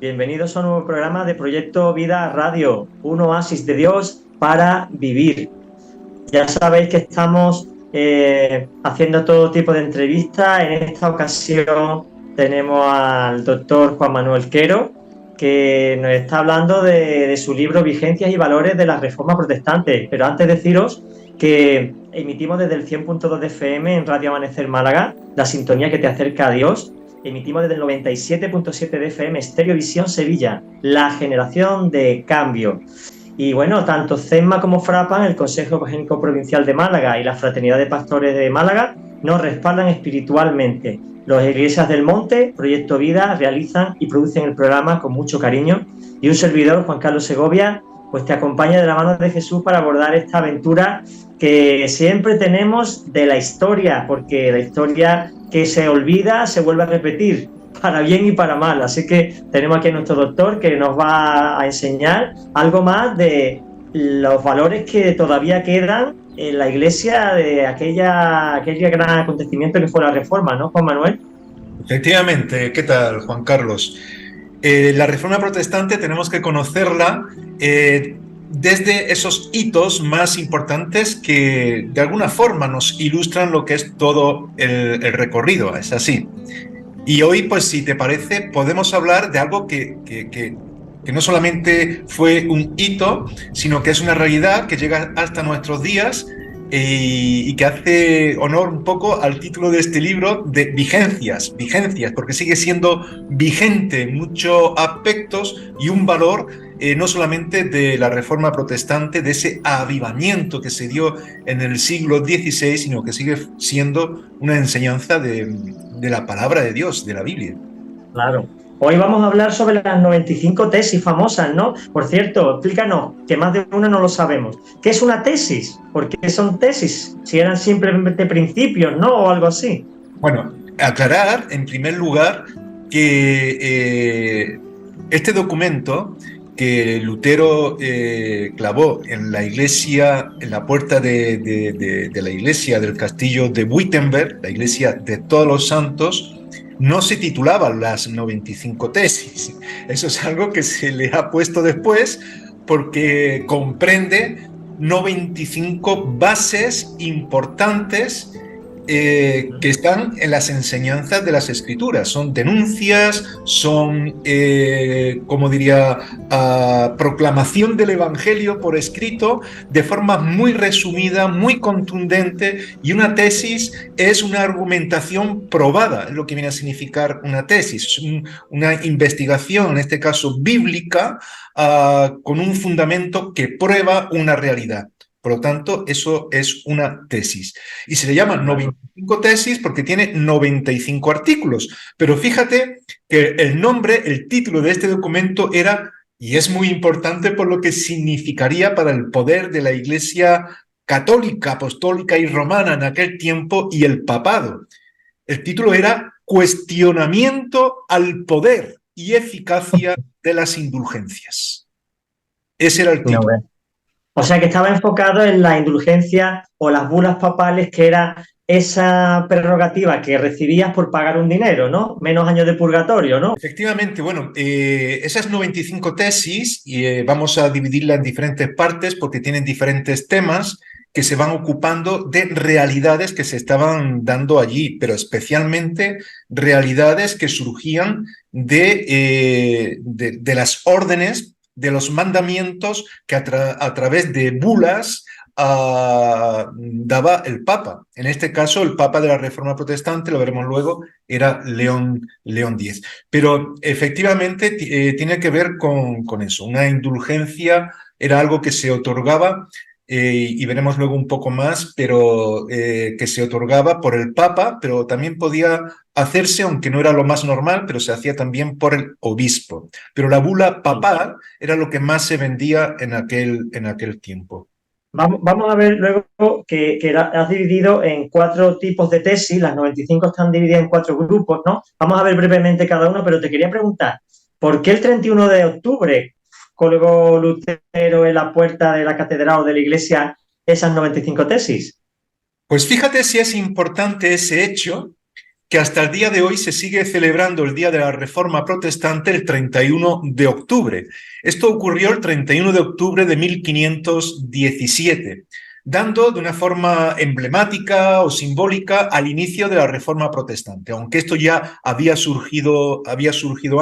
Bienvenidos a un nuevo programa de Proyecto Vida Radio, un oasis de Dios para vivir. Ya sabéis que estamos haciendo todo tipo de entrevistas. En esta ocasión tenemos al doctor Juan Manuel Quero, que nos está hablando de su libro Vigencias y Valores de la Reforma Protestante. Pero antes deciros que emitimos desde el 100.2 de FM en Radio Amanecer Málaga, la sintonía que te acerca a Dios. Emitimos desde el 97.7 de FM Estereovisión Sevilla, la generación de cambio. Y bueno, tanto CESMA como FRAPAN, el Consejo Evangélico Provincial de Málaga y la Fraternidad de Pastores de Málaga, nos respaldan espiritualmente. Los Iglesias del Monte, Proyecto Vida, realizan y producen el programa con mucho cariño. Y un servidor, Juan Carlos Segovia, pues te acompaña de la mano de Jesús para abordar esta aventura que siempre tenemos de la historia, porque la historia que se olvida se vuelve a repetir, para bien y para mal. Así que tenemos aquí a nuestro doctor que nos va a enseñar algo más de los valores que todavía quedan en la Iglesia de aquel gran acontecimiento que fue la Reforma, ¿no, Juan Manuel? Efectivamente, ¿qué tal, Juan Carlos? La Reforma Protestante tenemos que conocerla desde esos hitos más importantes que de alguna forma nos ilustran lo que es todo el recorrido, es así. Y hoy, pues si te parece, podemos hablar de algo que no solamente fue un hito, sino que es una realidad que llega hasta nuestros días y que hace honor un poco al título de este libro de vigencias, porque sigue siendo vigente en muchos aspectos y un valor no solamente de la Reforma Protestante, de ese avivamiento que se dio en el siglo XVI, sino que sigue siendo una enseñanza de la palabra de Dios, de la Biblia. Claro. Hoy vamos a hablar sobre las 95 tesis famosas, ¿no? Por cierto, explícanos, que más de una no lo sabemos. ¿Qué es una tesis? ¿Por qué son tesis? Si eran simplemente principios, ¿no? O algo así. Bueno, aclarar en primer lugar que este documento que Lutero clavó en la iglesia, en la puerta de la iglesia del castillo de Wittenberg, la iglesia de todos los santos, no se titulaba las 95 tesis. Eso es algo que se le ha puesto después porque comprende 95 bases importantes que están en las enseñanzas de las Escrituras. Son denuncias, son, como diría, proclamación del Evangelio por escrito de forma muy resumida, muy contundente, y una tesis es una argumentación probada, es lo que viene a significar una tesis, es una investigación, en este caso bíblica, con un fundamento que prueba una realidad. Por lo tanto, eso es una tesis. Y se le llama 95 tesis porque tiene 95 artículos. Pero fíjate que el nombre, el título de este documento era, y es muy importante por lo que significaría para el poder de la Iglesia católica, apostólica y romana en aquel tiempo y el papado. El título era Cuestionamiento al poder y eficacia de las indulgencias. Ese era el No, título. o sea que estaba enfocado en la indulgencia o las bulas papales, que era esa prerrogativa que recibías por pagar un dinero, ¿no? Menos años de purgatorio, ¿no? Efectivamente, bueno, esas 95 tesis vamos a dividirla en diferentes partes porque tienen diferentes temas que se van ocupando de realidades que se estaban dando allí, pero especialmente realidades que surgían de las órdenes, de los mandamientos que a través de bulas daba el Papa. En este caso, el Papa de la Reforma Protestante, lo veremos luego, era León X. Pero efectivamente tiene que ver con eso. Una indulgencia era algo que se otorgaba, y veremos luego un poco más, pero que se otorgaba por el Papa, pero también podía hacerse, aunque no era lo más normal, pero se hacía también por el obispo. Pero la bula papal era lo que más se vendía en aquel tiempo. Vamos a ver luego que has dividido en 4 tipos de tesis, las 95 están divididas en 4 grupos, ¿no? Vamos a ver brevemente cada uno, pero te quería preguntar, ¿por qué el 31 de octubre colgó Lutero en la puerta de la catedral o de la iglesia esas 95 tesis? Pues fíjate si es importante ese hecho, que hasta el día de hoy se sigue celebrando el Día de la Reforma Protestante el 31 de octubre. Esto ocurrió el 31 de octubre de 1517, dando de una forma emblemática o simbólica al inicio de la Reforma Protestante, aunque esto ya había surgido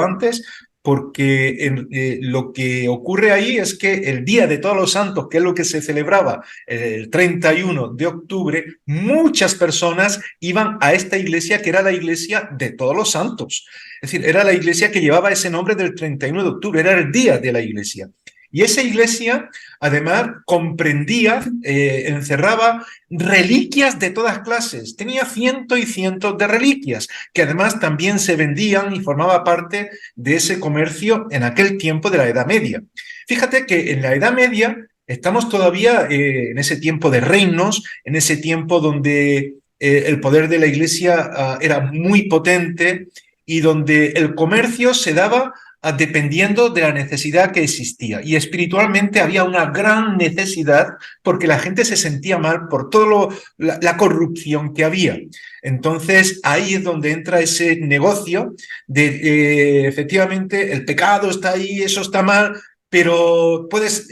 antes, porque lo que ocurre ahí es que el Día de Todos los Santos, que es lo que se celebraba el 31 de octubre, muchas personas iban a esta iglesia que era la iglesia de Todos los Santos. Es decir, era la iglesia que llevaba ese nombre del 31 de octubre, era el día de la iglesia. Y esa iglesia, además, comprendía, encerraba reliquias de todas clases. Tenía cientos y cientos de reliquias, que además también se vendían y formaba parte de ese comercio en aquel tiempo de la Edad Media. Fíjate que en la Edad Media estamos todavía en ese tiempo de reinos, en ese tiempo donde el poder de la iglesia era muy potente y donde el comercio se daba dependiendo de la necesidad que existía. Y espiritualmente había una gran necesidad porque la gente se sentía mal por toda la corrupción que había. Entonces ahí es donde entra ese negocio de efectivamente el pecado está ahí, eso está mal, pero puedes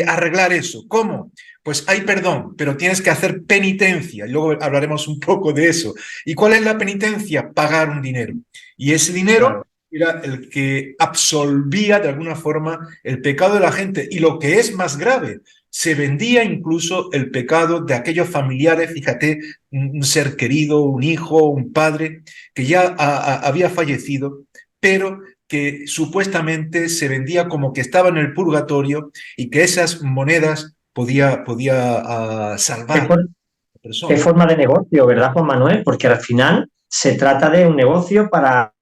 arreglar eso. ¿Cómo? Pues hay perdón, pero tienes que hacer penitencia. Y luego hablaremos un poco de eso. ¿Y cuál es la penitencia? Pagar un dinero. Y ese dinero era el que absolvía de alguna forma el pecado de la gente. Y lo que es más grave, se vendía incluso el pecado de aquellos familiares, fíjate, un ser querido, un hijo, un padre, que ya había fallecido, pero que supuestamente se vendía como que estaba en el purgatorio y que esas monedas podía ¿Qué, salvar a for- la qué persona. forma de negocio, verdad, Juan Manuel? Porque al final se trata de un negocio para,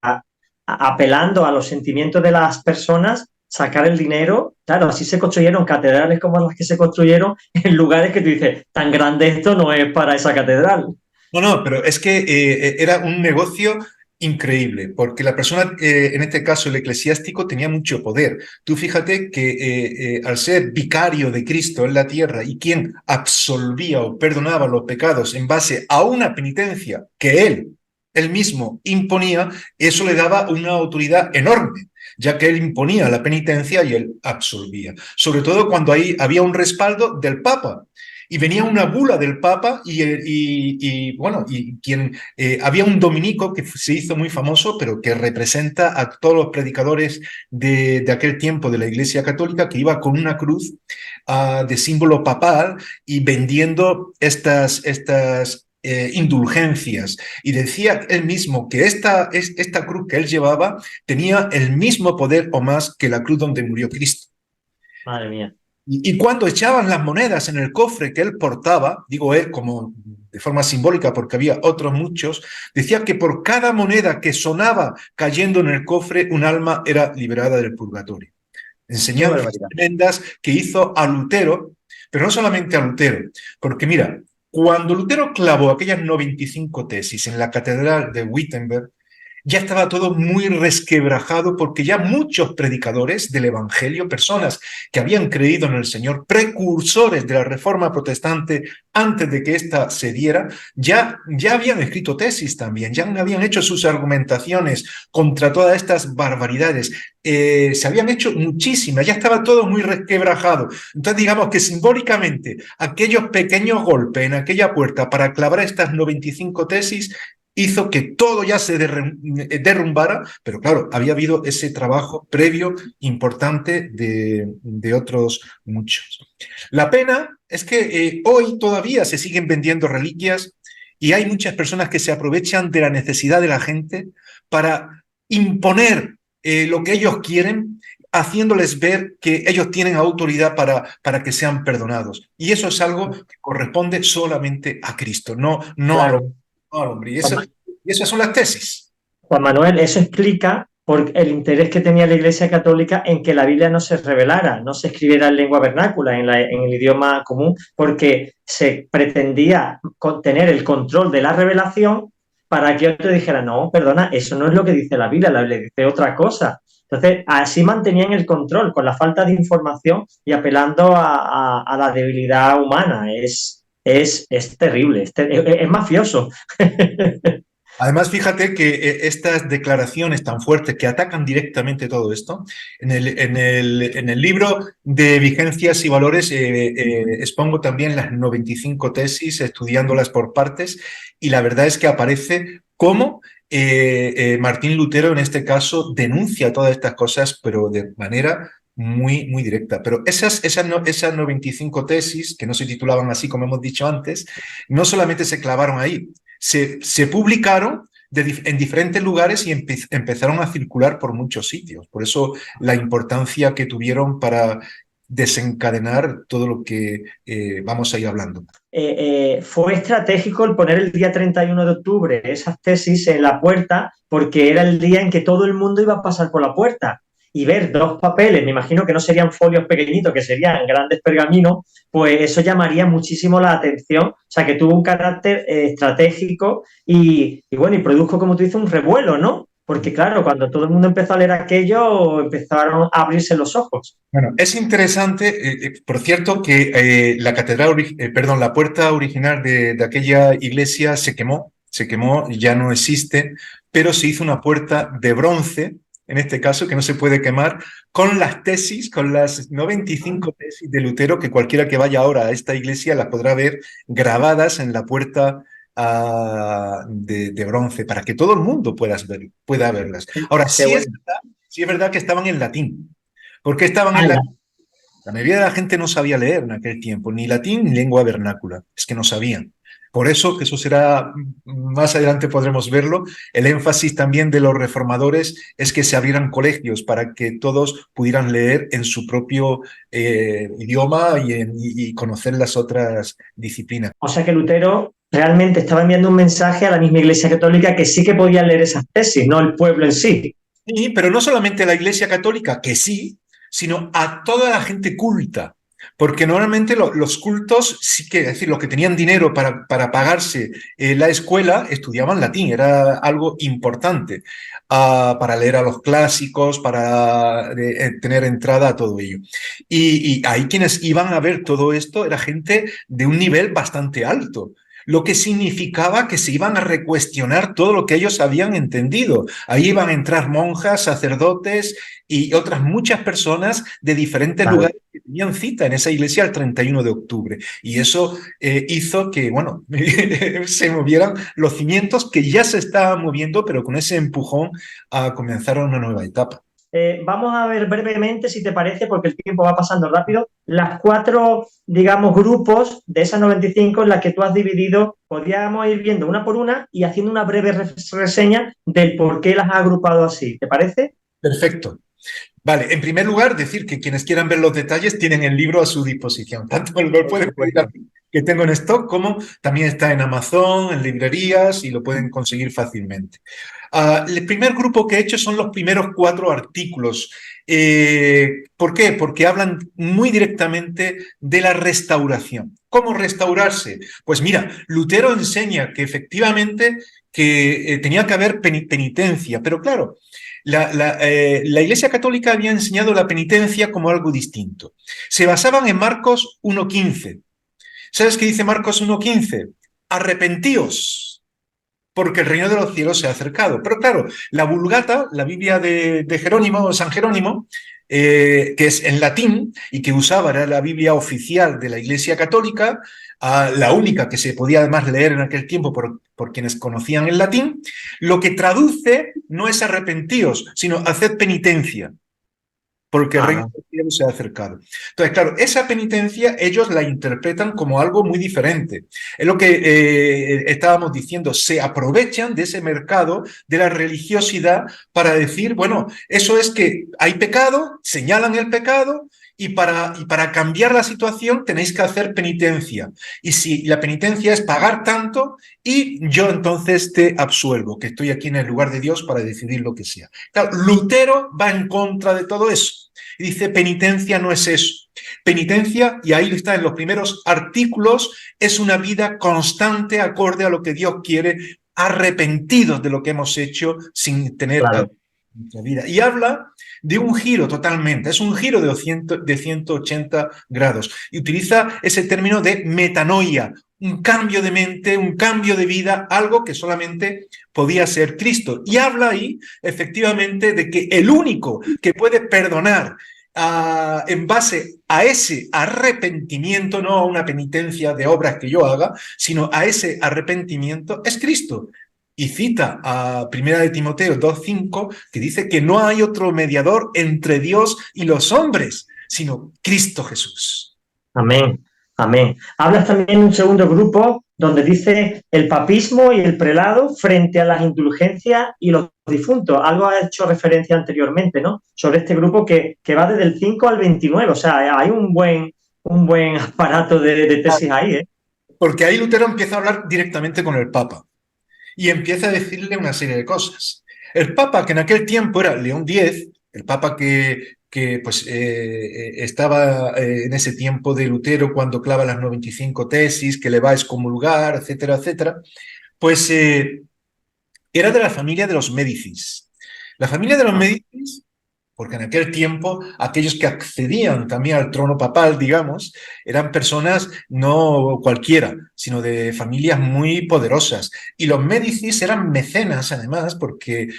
apelando a los sentimientos de las personas, sacar el dinero. Claro, así se construyeron catedrales como las que se construyeron en lugares que tú dices, tan grande esto no es para esa catedral. No, no, pero es que era un negocio increíble, porque la persona, en este caso el eclesiástico, tenía mucho poder. Tú fíjate que al ser vicario de Cristo en la tierra y quien absolvía o perdonaba los pecados en base a una penitencia que él mismo imponía, eso le daba una autoridad enorme, ya que él imponía la penitencia y él absolvía. Sobre todo cuando ahí había un respaldo del Papa y venía una bula del Papa bueno, y quien había un dominico que se hizo muy famoso, pero que representa a todos los predicadores de aquel tiempo de la Iglesia Católica, que iba con una cruz de símbolo papal y vendiendo estas indulgencias. Y decía él mismo que esta cruz que él llevaba tenía el mismo poder o más que la cruz donde murió Cristo. Madre mía. Y cuando echaban las monedas en el cofre que él portaba, digo él como de forma simbólica porque había otros muchos, decía que por cada moneda que sonaba cayendo en el cofre, un alma era liberada del purgatorio. Qué Enseñanzas barbaridad. tremendas que hizo a Lutero, pero no solamente a Lutero, porque mira, cuando Lutero clavó aquellas 95 tesis en la catedral de Wittenberg, ya estaba todo muy resquebrajado porque ya muchos predicadores del Evangelio, personas que habían creído en el Señor, precursores de la Reforma Protestante antes de que ésta se diera, ya habían escrito tesis también, ya habían hecho sus argumentaciones contra todas estas barbaridades. Se habían hecho muchísimas, ya estaba todo muy resquebrajado. Entonces digamos que simbólicamente aquellos pequeños golpes en aquella puerta para clavar estas 95 tesis hizo que todo ya se derrumbara, pero claro, había habido ese trabajo previo importante de otros muchos. La pena es que hoy todavía se siguen vendiendo reliquias y hay muchas personas que se aprovechan de la necesidad de la gente para imponer lo que ellos quieren, haciéndoles ver que ellos tienen autoridad para que sean perdonados. Y eso es algo que corresponde solamente a Cristo, no a los Claro. hombre. Juan Y esas son las tesis. Juan Manuel, eso explica por el interés que tenía la Iglesia Católica en que la Biblia no se revelara, no se escribiera en lengua vernácula, en el idioma común, porque se pretendía tener el control de la revelación para que otro dijera, no, perdona, eso no es lo que dice la Biblia dice otra cosa. Entonces, así mantenían el control, con la falta de información y apelando a la debilidad humana. Es terrible, es mafioso. Además, fíjate que estas declaraciones tan fuertes que atacan directamente todo esto, en el libro de Vigencias y Valores expongo también las 95 tesis, estudiándolas por partes, y la verdad es que aparece cómo Martín Lutero en este caso denuncia todas estas cosas, pero de manera muy, muy directa. Pero esas 95 tesis, que no se titulaban así como hemos dicho antes, no solamente se clavaron ahí, se publicaron en diferentes lugares y empezaron a circular por muchos sitios. Por eso la importancia que tuvieron para desencadenar todo lo que vamos a ir hablando. Fue estratégico el poner el día 31 de octubre esas tesis en la puerta porque era el día en que todo el mundo iba a pasar por la puerta y ver dos papeles, me imagino que no serían folios pequeñitos, que serían grandes pergaminos, pues eso llamaría muchísimo la atención, o sea que tuvo un carácter estratégico y bueno, y produjo, como tú dices, un revuelo, ¿no? Porque claro, cuando todo el mundo empezó a leer aquello, empezaron a abrirse los ojos. Bueno, es interesante, por cierto, que la catedral, perdón, la puerta original de aquella iglesia se quemó, ya no existe, pero se hizo una puerta de bronce, en este caso, que no se puede quemar, con las tesis, con las 95 tesis de Lutero, que cualquiera que vaya ahora a esta iglesia las podrá ver grabadas en la puerta de bronce, para que todo el mundo pueda verlas. Ahora, Qué bueno. sí es verdad que estaban en latín. ¿Por qué estaban en Ala. latín? La mayoría de la gente no sabía leer en aquel tiempo, ni latín ni lengua vernácula, es que no sabían. Por eso, que eso será, más adelante podremos verlo, el énfasis también de los reformadores es que se abrieran colegios para que todos pudieran leer en su propio idioma y conocer las otras disciplinas. O sea que Lutero realmente estaba enviando un mensaje a la misma Iglesia Católica que sí que podía leer esas tesis, no el pueblo en sí. Sí, pero no solamente a la Iglesia Católica, que sí, sino a toda la gente culta. Porque normalmente los cultos, sí que, es decir, los que tenían dinero para pagarse la escuela, estudiaban latín, era algo importante para leer a los clásicos, para tener entrada a todo ello. Y ahí quienes iban a ver todo esto era gente de un nivel bastante alto, lo que significaba que se iban a recuestionar todo lo que ellos habían entendido. Ahí iban a entrar monjas, sacerdotes y otras muchas personas de diferentes Claro. lugares que tenían cita en esa iglesia el 31 de octubre. Y eso hizo que, bueno, se movieran los cimientos que ya se estaban moviendo, pero con ese empujón comenzaron una nueva etapa. Vamos a ver brevemente, si te parece, porque el tiempo va pasando rápido, las cuatro, digamos, grupos de esas 95 en las que tú has dividido. Podríamos ir viendo una por una y haciendo una breve reseña del por qué las has agrupado así. ¿Te parece? Perfecto. Vale, en primer lugar, decir que quienes quieran ver los detalles tienen el libro a su disposición. Tanto lo Por pueden pedir supuesto. que tengo en stock, como también está en Amazon, en librerías y lo pueden conseguir fácilmente. El primer grupo que he hecho son los primeros 4 artículos. ¿Por qué? Porque hablan muy directamente de la restauración. ¿Cómo restaurarse? Pues mira, Lutero enseña que efectivamente que tenía que haber penitencia, pero claro, la Iglesia Católica había enseñado la penitencia como algo distinto. Se basaban en Marcos 1.15. ¿Sabes qué dice Marcos 1.15? Arrepentíos, porque el reino de los cielos se ha acercado. Pero claro, la Vulgata, la Biblia de Jerónimo, San Jerónimo, que es en latín y que usaba, era la Biblia oficial de la Iglesia Católica, la única que se podía además leer en aquel tiempo por quienes conocían el latín, lo que traduce no es arrepentíos, sino haced penitencia, porque el reino Ajá. del cielo se ha acercado. Entonces, claro, esa penitencia ellos la interpretan como algo muy diferente. Es lo que estábamos diciendo, se aprovechan de ese mercado de la religiosidad para decir, bueno, eso es que hay pecado, señalan el pecado, y para cambiar la situación tenéis que hacer penitencia. Y si la penitencia es pagar tanto, y yo entonces te absuelvo, que estoy aquí en el lugar de Dios para decidir lo que sea. Claro, Lutero va en contra de todo eso. Y dice, penitencia no es eso. Penitencia, y ahí está en los primeros artículos, es una vida constante acorde a lo que Dios quiere, arrepentidos de lo que hemos hecho sin tener Claro. nuestra vida. Y habla de un giro totalmente, es un giro de 180 grados. Y utiliza ese término de metanoia, un cambio de mente, un cambio de vida, algo que solamente podía ser Cristo. Y habla ahí, efectivamente, de que el único que puede perdonar en base a ese arrepentimiento, no a una penitencia de obras que yo haga, sino a ese arrepentimiento, es Cristo. Y cita a Primera de Timoteo 2:5, que dice que no hay otro mediador entre Dios y los hombres, sino Cristo Jesús. Amén, amén. Hablas también en un segundo grupo donde dice el papismo y el prelado frente a las indulgencias y los difuntos. Algo ha hecho referencia anteriormente, ¿no? Sobre este grupo que va desde el 5 al 29. O sea, hay un buen aparato de tesis ahí, ¿eh? Porque ahí Lutero empieza a hablar directamente con el Papa y empieza a decirle una serie de cosas. El Papa, que en aquel tiempo era León X, el Papa que pues, estaba en ese tiempo de Lutero cuando clava las 95 tesis, que le va a excomulgar, etcétera, etcétera, pues era de la familia de los Médicis. La familia de los Médicis, porque en aquel tiempo aquellos que accedían también al trono papal, digamos, eran personas no cualquiera, sino de familias muy poderosas. Y los Médicis eran mecenas, además, porque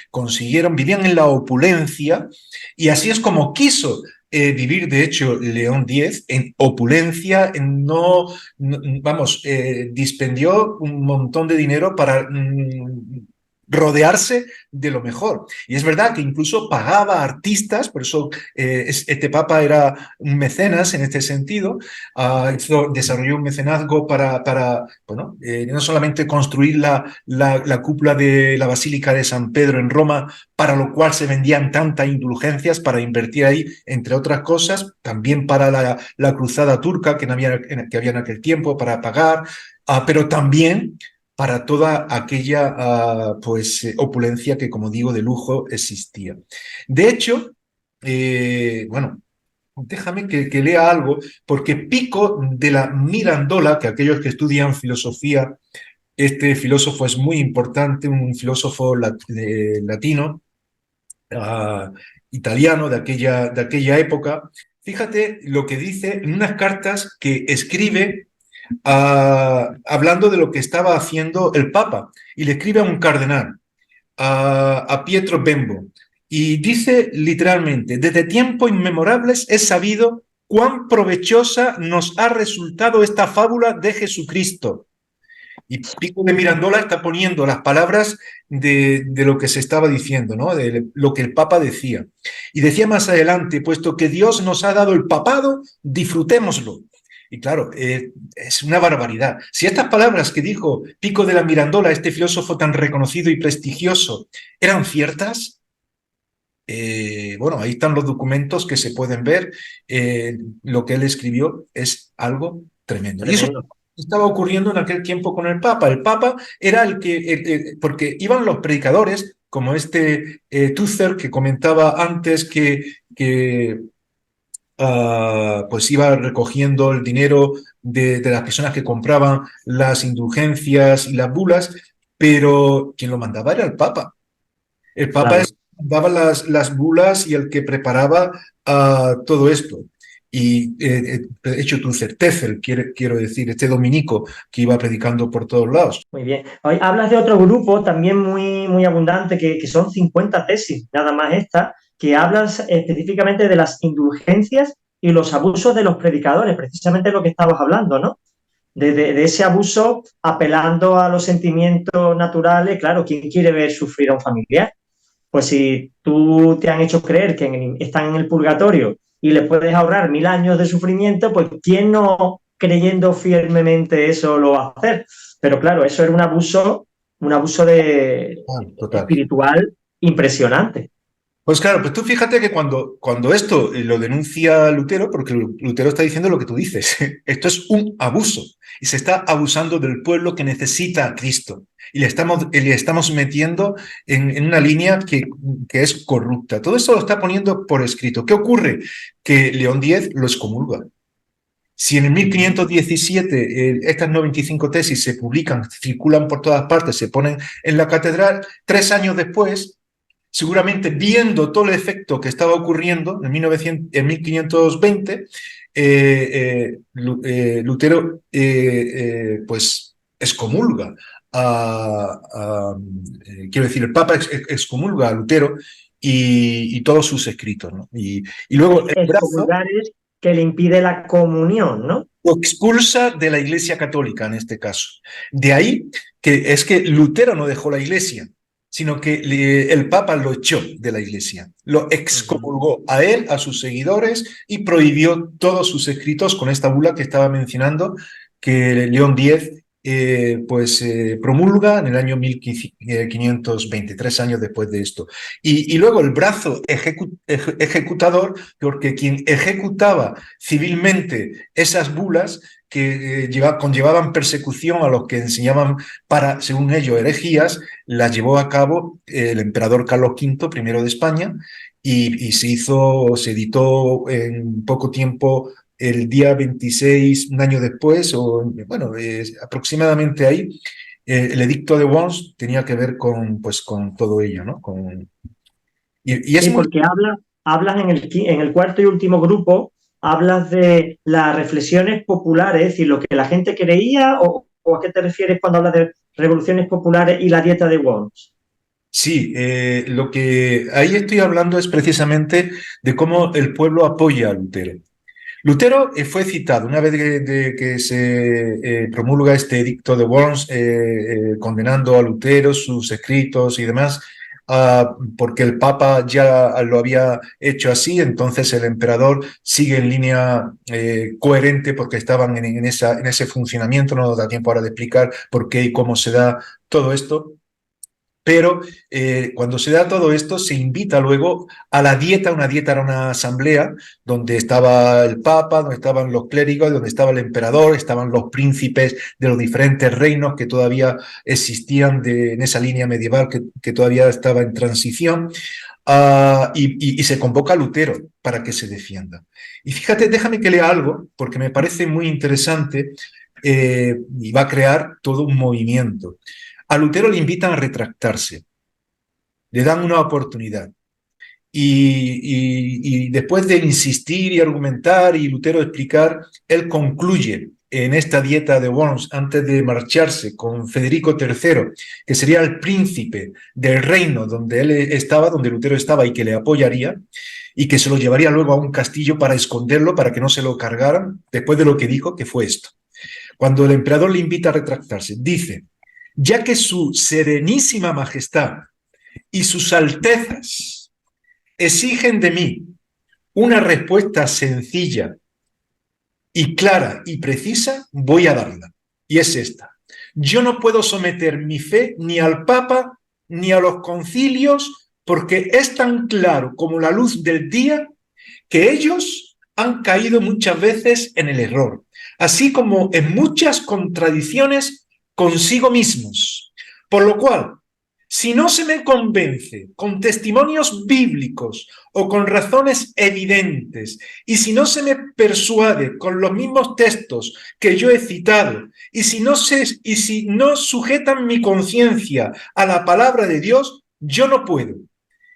vivían en la opulencia, y así es como quiso vivir, de hecho, León X, en opulencia, dispendió un montón de dinero para rodearse de lo mejor. Y es verdad que incluso pagaba a artistas, por eso este papa era un mecenas en este sentido, desarrolló un mecenazgo para bueno, no solamente construir la cúpula de la Basílica de San Pedro en Roma, para lo cual se vendían tantas indulgencias para invertir ahí, entre otras cosas, también para la cruzada turca que había en aquel tiempo, para pagar, pero también para toda aquella opulencia que, como digo, de lujo existía. De hecho, bueno, déjame que lea algo, porque Pico de la Mirandola, que aquellos que estudian filosofía, este filósofo es muy importante, un filósofo latino, italiano de aquella época. Fíjate lo que dice en unas cartas que escribe hablando de lo que estaba haciendo el Papa, y le escribe a un cardenal, a Pietro Bembo, y dice literalmente: desde tiempos inmemorables es sabido cuán provechosa nos ha resultado esta fábula de Jesucristo. Y Pico de Mirandola está poniendo las palabras de lo que se estaba diciendo, ¿no? De lo que el Papa decía. Y decía más adelante: puesto que Dios nos ha dado el papado, disfrutémoslo. Y claro, es una barbaridad. Si estas palabras que dijo Pico de la Mirandola, este filósofo tan reconocido y prestigioso, eran ciertas, bueno, ahí están los documentos que se pueden ver. Lo que él escribió es algo tremendo. Y eso Tremendo. estaba ocurriendo en aquel tiempo con el Papa. El Papa era porque iban los predicadores, como este Tuther, que comentaba antes que pues iba recogiendo el dinero de las personas que compraban las indulgencias y las bulas, pero quien lo mandaba era el Papa. El Papa Claro. daba las bulas y el que preparaba todo esto. Y de hecho, tu Tetzel, quiero decir, este dominico que iba predicando por todos lados. Muy bien. Hoy hablas de otro grupo también muy abundante, que son 50 tesis, nada más esta, que hablan específicamente de las indulgencias y los abusos de los predicadores, precisamente lo que estabas hablando, ¿no? De ese abuso apelando a los sentimientos naturales. Claro, ¿quién quiere ver sufrir a un familiar? Pues si tú te han hecho creer que están en el purgatorio y le puedes ahorrar 1000 años de sufrimiento, pues ¿quién no, creyendo firmemente eso, lo va a hacer? Pero claro, eso era un abuso Total. espiritual impresionante. Pues claro, pues tú fíjate que cuando esto lo denuncia Lutero, porque Lutero está diciendo lo que tú dices, esto es un abuso y se está abusando del pueblo que necesita a Cristo y le estamos metiendo en una línea que es corrupta. Todo esto lo está poniendo por escrito. ¿Qué ocurre? Que León X lo excomulga. Si en el 1517 estas 95 tesis se publican, circulan por todas partes, se ponen en la catedral, 3 años después, seguramente viendo todo el efecto que estaba ocurriendo en 1520, Lutero pues excomulga quiero decir, el Papa excomulga a Lutero y todos sus escritos, ¿no? Y luego el brazo Excomulgar es que le impide la comunión, ¿no? lo expulsa de la Iglesia Católica en este caso. De ahí que es que Lutero no dejó la Iglesia, sino que el Papa lo echó de la Iglesia, lo excomulgó a él, a sus seguidores y prohibió todos sus escritos con esta bula que estaba mencionando, que León X promulga en el año 1520, 3 años después de esto. Y luego el brazo ejecutador, porque quien ejecutaba civilmente esas bulas que conllevaban persecución a los que enseñaban para, según ellos, herejías, las llevó a cabo el emperador Carlos V, primero de España, y se editó en poco tiempo el día 26, un año después, o bueno, aproximadamente ahí, el edicto de Worms tenía que ver con todo ello, ¿no? Y es Sí, muy... porque hablas en el cuarto y último grupo, hablas de las reflexiones populares, es decir, lo que la gente creía, o a qué te refieres cuando hablas de revoluciones populares y la dieta de Worms. Sí, lo que ahí estoy hablando es precisamente de cómo el pueblo apoya a Lutero. Lutero fue citado una vez de que se promulga este edicto de Worms condenando a Lutero, sus escritos y demás, porque el Papa ya lo había hecho así, entonces el emperador sigue en línea coherente porque estaban en ese funcionamiento, no nos da tiempo ahora de explicar por qué y cómo se da todo esto. Pero cuando se da todo esto, se invita luego a la dieta. Una dieta era una asamblea donde estaba el Papa, donde estaban los clérigos, donde estaba el emperador, estaban los príncipes de los diferentes reinos que todavía existían en esa línea medieval que todavía estaba en transición. Y se convoca a Lutero para que se defienda. Y fíjate, déjame que lea algo, porque me parece muy interesante y va a crear todo un movimiento. A Lutero le invitan a retractarse, le dan una oportunidad. Y después de insistir y argumentar y Lutero explicar, él concluye en esta dieta de Worms antes de marcharse con Federico III, que sería el príncipe del reino donde él estaba, donde Lutero estaba y que le apoyaría, y que se lo llevaría luego a un castillo para esconderlo, para que no se lo cargaran, después de lo que dijo, que fue esto. Cuando el emperador le invita a retractarse, dice: ya que su serenísima majestad y sus altezas exigen de mí una respuesta sencilla y clara y precisa, voy a darla. Y es esta: yo no puedo someter mi fe ni al Papa ni a los concilios, porque es tan claro como la luz del día que ellos han caído muchas veces en el error, así como en muchas contradicciones consigo mismos. Por lo cual, si no se me convence con testimonios bíblicos o con razones evidentes, y si no se me persuade con los mismos textos que yo he citado, y si no sujetan mi conciencia a la palabra de Dios, yo no puedo,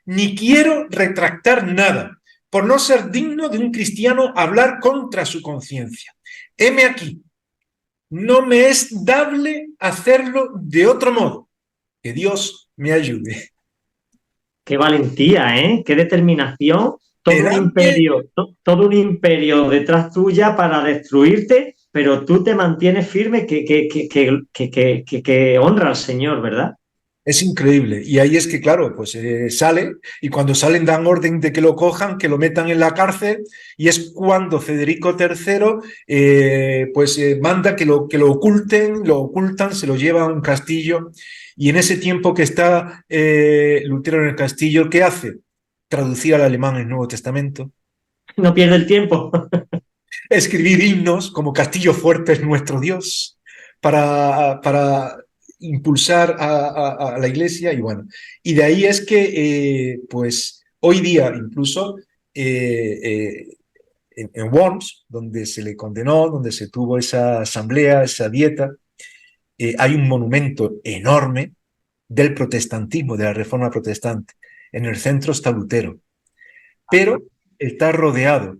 ni quiero retractar nada, por no ser digno de un cristiano hablar contra su conciencia. Heme aquí, no me es dable hacerlo de otro modo. Que Dios me ayude. Qué valentía, ¿eh? Qué determinación. Delante, Todo un imperio detrás tuya para destruirte, pero tú te mantienes firme, que honra al Señor, ¿verdad? es increíble. Y ahí es que, claro, pues sale, y cuando salen dan orden de que lo cojan, que lo metan en la cárcel, y es cuando Federico III manda que lo oculten, lo ocultan, se lo lleva a un castillo, y en ese tiempo que está Lutero en el castillo, ¿qué hace? Traducir al alemán el Nuevo Testamento, No pierde el tiempo. escribir himnos como Castillo Fuerte es nuestro Dios, para impulsar a la iglesia. Y bueno, y de ahí es que hoy día incluso en Worms, donde se le condenó, donde se tuvo esa asamblea, esa dieta, hay un monumento enorme del protestantismo, de la reforma protestante. En el centro está Lutero, pero está rodeado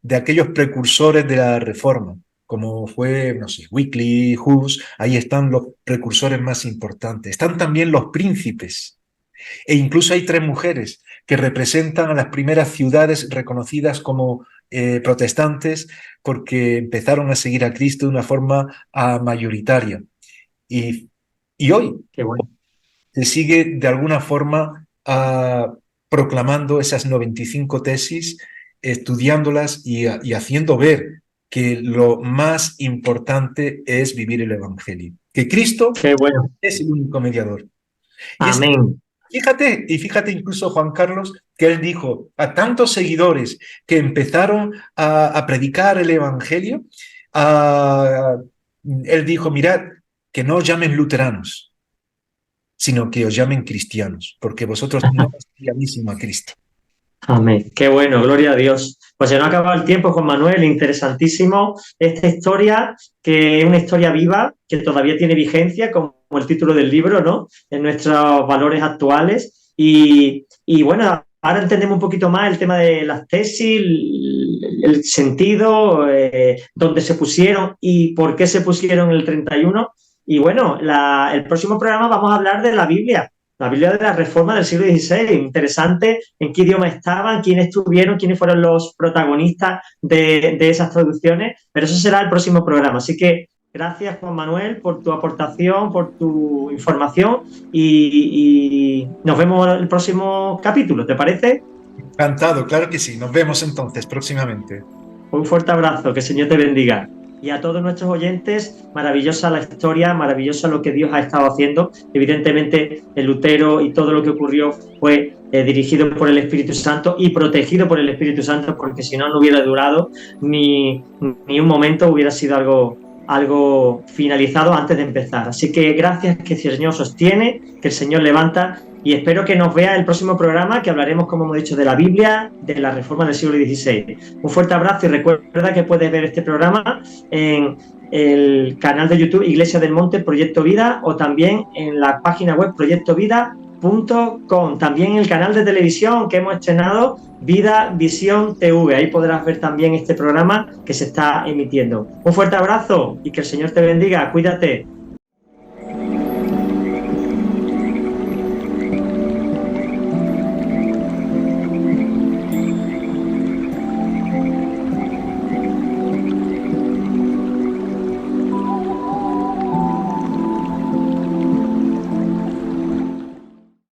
de aquellos precursores de la Reforma, como fue, no sé, Wycliffe, Hus. Ahí están los precursores más importantes. Están también los príncipes, e incluso hay 3 mujeres que representan a las primeras ciudades reconocidas como protestantes, porque empezaron a seguir a Cristo de una forma mayoritaria. Y, y hoy Qué bueno. se sigue de alguna forma proclamando esas 95 tesis, estudiándolas y haciendo ver que lo más importante es vivir el Evangelio, que Cristo Qué bueno. es el único mediador. Y es, Amén. fíjate incluso Juan Carlos, que él dijo a tantos seguidores que empezaron a predicar el Evangelio, a- él dijo, mirad, que no os llamen luteranos, sino que os llamen cristianos, porque vosotros no os llaméis a Cristo. Amén. Qué bueno, gloria a Dios. Pues se nos ha acabado el tiempo, Juan Manuel. Interesantísimo esta historia, que es una historia viva, que todavía tiene vigencia, como el título del libro, ¿no? En nuestros valores actuales. Y bueno, ahora entendemos un poquito más el tema de las tesis, el sentido, dónde se pusieron y por qué se pusieron el 31. Y bueno, el próximo programa vamos a hablar de la Biblia de la Reforma del siglo XVI. Interesante en qué idioma estaban, quiénes estuvieron, quiénes fueron los protagonistas de esas traducciones, pero eso será el próximo programa. Así que gracias, Juan Manuel, por tu aportación, por tu información y nos vemos en el próximo capítulo, ¿te parece? Encantado, claro que sí. Nos vemos entonces próximamente. Un fuerte abrazo, que el Señor te bendiga. Y a todos nuestros oyentes, maravillosa la historia, maravillosa lo que Dios ha estado haciendo. Evidentemente, el Lutero y todo lo que ocurrió fue dirigido por el Espíritu Santo y protegido por el Espíritu Santo, porque si no, no hubiera durado ni un momento, hubiera sido algo finalizado antes de empezar. Así que gracias, que el Señor sostiene, que el Señor levanta, y espero que nos vea el próximo programa, que hablaremos, como hemos dicho, de la Biblia, de la Reforma del siglo XVI. Un fuerte abrazo y recuerda que puedes ver este programa en el canal de YouTube Iglesia del Monte Proyecto Vida, o también en la página web proyectovida.com. También en el canal de televisión que hemos estrenado, Vida Visión TV. Ahí podrás ver también este programa que se está emitiendo. Un fuerte abrazo y que el Señor te bendiga. Cuídate.